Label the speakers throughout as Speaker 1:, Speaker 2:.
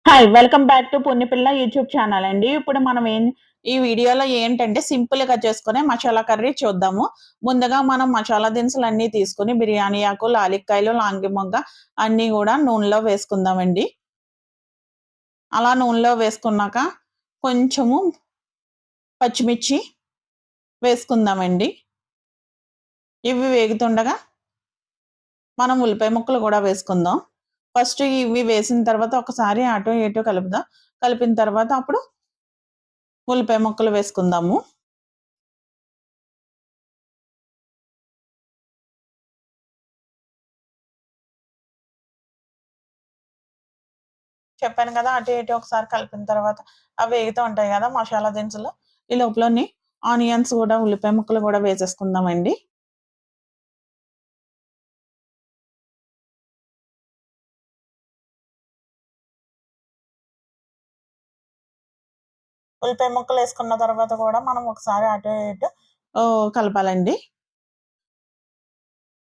Speaker 1: Hi! Welcome back to Punyapilla YouTube channel అండి. ఇప్పుడు మనం ఈ వీడియోలో ఏంటంటే సింపుల్‌గా చేసుకునే మసాలా కర్రీ చూద్దాము. ముందుగా మనం మసాలా దినుసులన్నీ తీసుకొని బిర్యానీ ఆకు, లాలిక్కాయలు, లాంగి మొగ్గ అన్నీ గూడా నూనెలో వేసుకుందామండి. అలా నూనెలో వేసుకున్నాక కొంచెము పచ్చిమిర్చి వేసుకుందామండి. ఇవి వేగుతుండగా మనం ఉల్లిపాయ ముక్కలు గూడా వేసుకుందాం. ఫస్ట్ ఇవి వేసిన తర్వాత ఒకసారి అటు ఇటు కలుపుదాం. కలిపిన తర్వాత అప్పుడు ఉల్లిపాయ ముక్కలు వేసుకుందాము. చెప్పాను కదా! అటు ఇటు ఒకసారి కలిపిన తర్వాత అవి వేగుతూ ఉంటాయి గదా! మసాలా దినుసులు. ఈ లోపలనే ఆనియన్స్ గూడా, ఉల్లిపాయ ముక్కలు గూడా వేసేసుకుందామండి. ఉల్లిపాయ ముక్కలేసుకున్న తర్వాత గూడా మనం ఒకసారి అటు ఇటు కలపాలండి.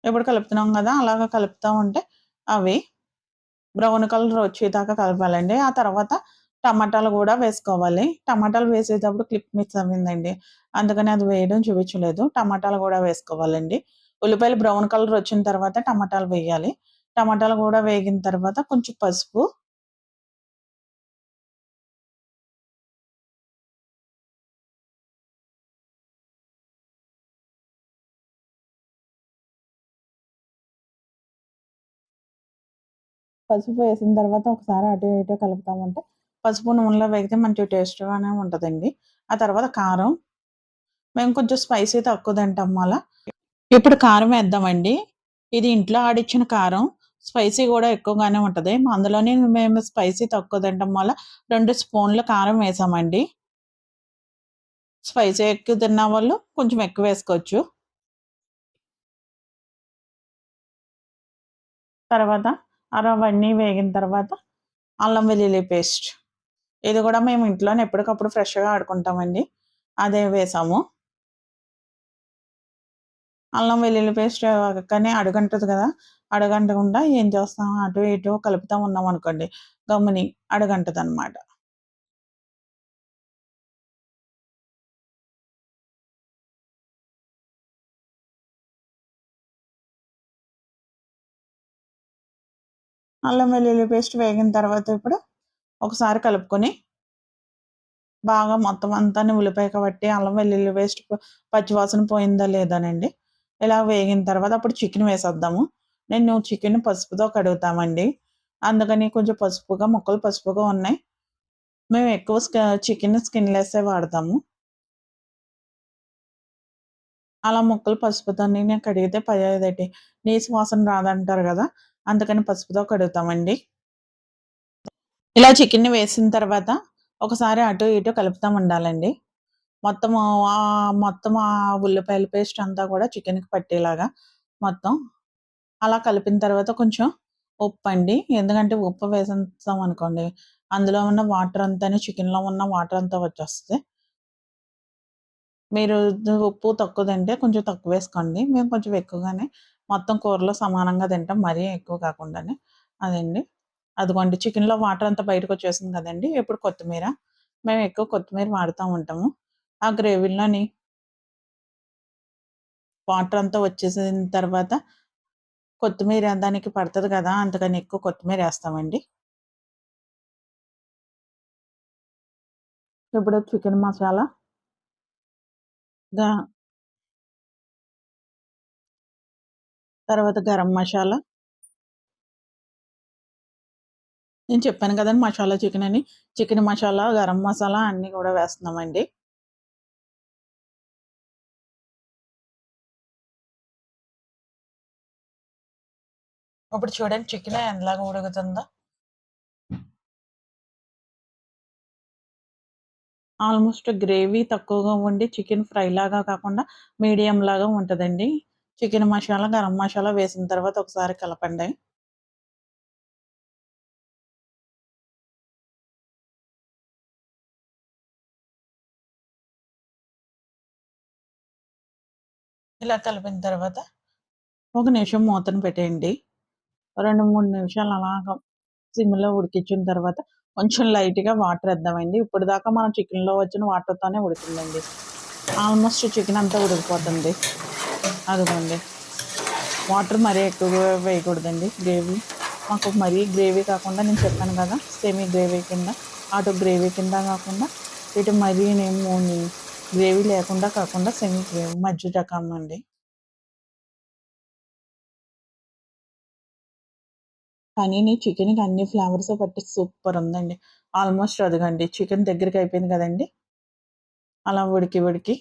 Speaker 1: ఇప్పుడు కలుపుతున్నాం గదా! అలాగా కలుపుతా ఉంటే అవి బ్రౌన్ కలర్ వచ్చేదాకా కలపాలండి. ఆ తర్వాత టమాటాలు గూడా వేసుకోవాలి. టమాటాలు వేసేటప్పుడు క్లిప్ మిస్ అవ్విందండి. అందుకని అది వేయడం చూపించలేదు. టమాటాలు గూడా వేసుకోవాలండి. ఉల్లిపాయలు బ్రౌన్ కలర్ వచ్చిన తర్వాత టమాటాలు వేయాలి. టమాటాలు గూడా వేగిన తర్వాత కొంచెం పసుపు, పసుపు వేసిన తర్వాత ఒకసారి అటు ఇటు కలుపుతామంటే పసుపు నూనెలో వేగితే మంచి టేస్ట్‌గానే ఉంటదండి. ఆ తర్వాత కారం, మేము కొంచెం స్పైసీ తక్కువ తింటాం అలా. ఇప్పుడు కారం వేద్దామండి. ఇది ఇంట్లో ఆడిచ్చిన కారం. స్పైసీ గూడా ఎక్కువగానే ఉంటది. అందులోనే మేము స్పైసీ తక్కువ తినటం వల్ల 2 స్పూన్‌ల కారం వేసామండి. స్పైసీ ఎక్కువ తిన్నవాళ్ళు కొంచెం ఎక్కువ వేసుకోవచ్చు. తర్వాత అవన్నీ వేగిన తర్వాత అల్లం వెల్లుల్లి పేస్ట్. ఇది గూడా మేము ఇంట్లోనే ఎప్పటికప్పుడు ఫ్రెష్‌గా ఆడుకుంటామండి. అదే వేసాము. అల్లం వెల్లుల్లి పేస్ట్ కానీ అడుగంటది గదా! అడుగంటకుండా ఏం చేస్తాం అటు ఇటు కలుపుతా ఉన్నామనుకోండి గమ్ముని అడుగంటదనమాట. అల్లం వెల్లుల్లి పేస్ట్ వేగిన తర్వాత ఇప్పుడు ఒకసారి కలుపుకొని బాగా మొత్తం అంతాను ఉల్లిపాయ కాబట్టి అల్లం వెల్లుల్లి పేస్ట్ పచ్చివాసన పోయిందా లేదానండి. ఇలా వేగిన తర్వాత అప్పుడు చికెన్ వేసేద్దాము. నేను చికెన్ పసుపుతో కడుగుతామండి. అందుకని కొంచెం ముక్కలు పసుపుగా ఉన్నాయి. మేము ఎక్కువ చికెన్ స్కిన్‌లెస్సే వాడతాము. అలా ముక్కలు పసుపుతోని కడిగితే అదేటి నీసు వాసన రాదంటారు గదా! అందుకని పసుపుతో కడుగుతామండి. ఇలా చికెన్‌ని వేసిన తర్వాత ఒకసారి అటు ఇటు కలుపుతా ఉండాలండి. మొత్తము మొత్తం ఉల్లిపాయల పేస్ట్ అంతా కూడా చికెన్‌కి పట్టేలాగా మొత్తం. అలా కలిపిన తర్వాత కొంచెం ఉప్పండి. ఎందుకంటే ఉప్పు వేసేసామనుకోండి, అందులో ఉన్న వాటర్ అంతాను చికెన్‌లో ఉన్న వాటర్ అంతా వచ్చేస్తది. మీరు ఉప్పు తక్కువ తింటే కొంచెం తక్కువేసుకోండి. మేము కొంచెం ఎక్కువగానే మొత్తం కూరలో సమానంగా తింటాం. మరీ ఎక్కువ కాకుండానే. అదండి. అదిగోండి చికెన్‌లో వాటర్ అంతా బయటకొచ్చేసింది కదండీ! ఇప్పుడు కొత్తిమీర. మేము ఎక్కువ కొత్తిమీర వాడుతా ఉంటాము. ఆ గ్రేవీలోని వాటర్ అంతా వచ్చేసిన తర్వాత కొత్తిమీర దానికి పడతది కదా! అందుకని ఎక్కువ కొత్తిమీరేస్తామండి. ఇప్పుడు చికెన్ మసాలా, గా తర్వాత గరం మసాలా. నేను చెప్పాను కదండీ! మసాలా చికెన్ అని. చికెన్ మసాలా, గరం మసాలా అన్నీ కూడా వేస్తున్నామండి. ఇప్పుడు చూడండి చికెన్ ఎలాగా ఉడుకుతుందో. ఆల్మోస్ట్ గ్రేవీ తక్కువగా ఉండి చికెన్ ఫ్రైలాగా కాకుండా మీడియంలాగా ఉంటదండి. చికెన్ మసాలా, గరం మసాలా వేసిన తర్వాత ఒకసారి కలపండి. ఇలా కలిపిన తర్వాత ఒక నిమిషం మూతను పెట్టేయండి. 2, 3 నిమిషాలు అలాగా సిమ్‌లో ఉడికించిన తర్వాత కొంచెం లైట్‌గా వాటర్ ఏద్దామండి. ఇప్పటిదాకా మనం చికెన్‌లో వచ్చిన వాటర్‌తోనే ఉడికిందండి. ఆల్మోస్ట్ చికెన్ అంతా ఉడికిపోతుంది. అదిగోండి. వాటర్ మరీ ఎక్కువగా వేయకూడదండి గ్రేవీ. మాకు మరీ గ్రేవీ కాకుండా నేను చెప్పాను కదా! సెమీ గ్రేవీ కింద, అటు గ్రేవీ కింద కాకుండా, ఇటు మరీనేమో గ్రేవీ లేకుండా కాకుండా సెమీ గ్రేవీ మధ్య రకం అండి. కానీ చికెన్‌కి అన్ని ఫ్లేవర్స్ పట్టి సూపర్ ఉందండి. ఆల్మోస్ట్ అదిగోండి చికెన్ దగ్గరికి అయిపోయింది కదండీ! అలా ఉడికి ఉడికి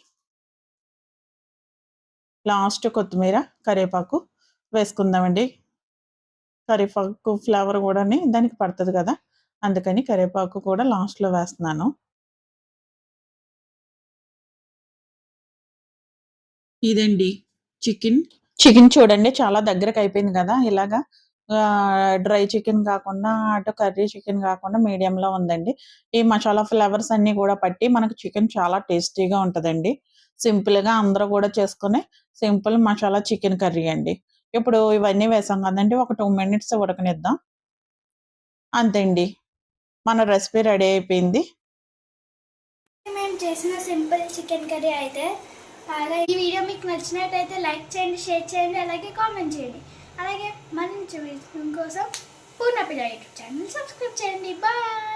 Speaker 1: లాస్ట్ కొత్తిమీర, కరివేపాకు వేసుకుందామండి. కరివేపాకు ఫ్లేవర్ గూడాని దానికి పడతది కదా! అందుకని కరివేపాకు కూడా లాస్ట్‌లో వేస్తున్నాను. ఇదండి చికెన్. చికెన్ చూడండి చాలా దగ్గరకయిపోయింది గదా! ఇలాగా డ్రై చికెన్ కాకుండా, అటు కర్రీ చికెన్ కాకుండా మీడియంలో ఉందండి. ఈ మసాలా ఫ్లేవర్స్ అన్నీ గూడా పట్టి మనకు చికెన్ చాలా టేస్టీగా ఉంటదండి. సింపుల్‌గా అందరూ గూడా చేసుకునే సింపుల్ మసాలా చికెన్ కర్రీ అండి. ఇప్పుడు ఇవన్నీ వేసాం కదండీ! ఒక 2 మినిట్స్ ఉడకనిద్దాం. అంతే అండి. మన రెసిపీ రెడీ అయిపోయింది.
Speaker 2: మేము చేసిన సింపుల్ చికెన్ కర్రీ అయితే ఈ వీడియో మీకు నచ్చినట్టయితే లైక్ చేయండి, షేర్ చేయండి, అలాగే కామెంట్ చేయండి. అలాగే మంచి వీడియో కోసం పూర్ణపిల్ల యూట్యూబ్ ఛానల్ సబ్స్క్రైబ్ చేయండి. బాయ్.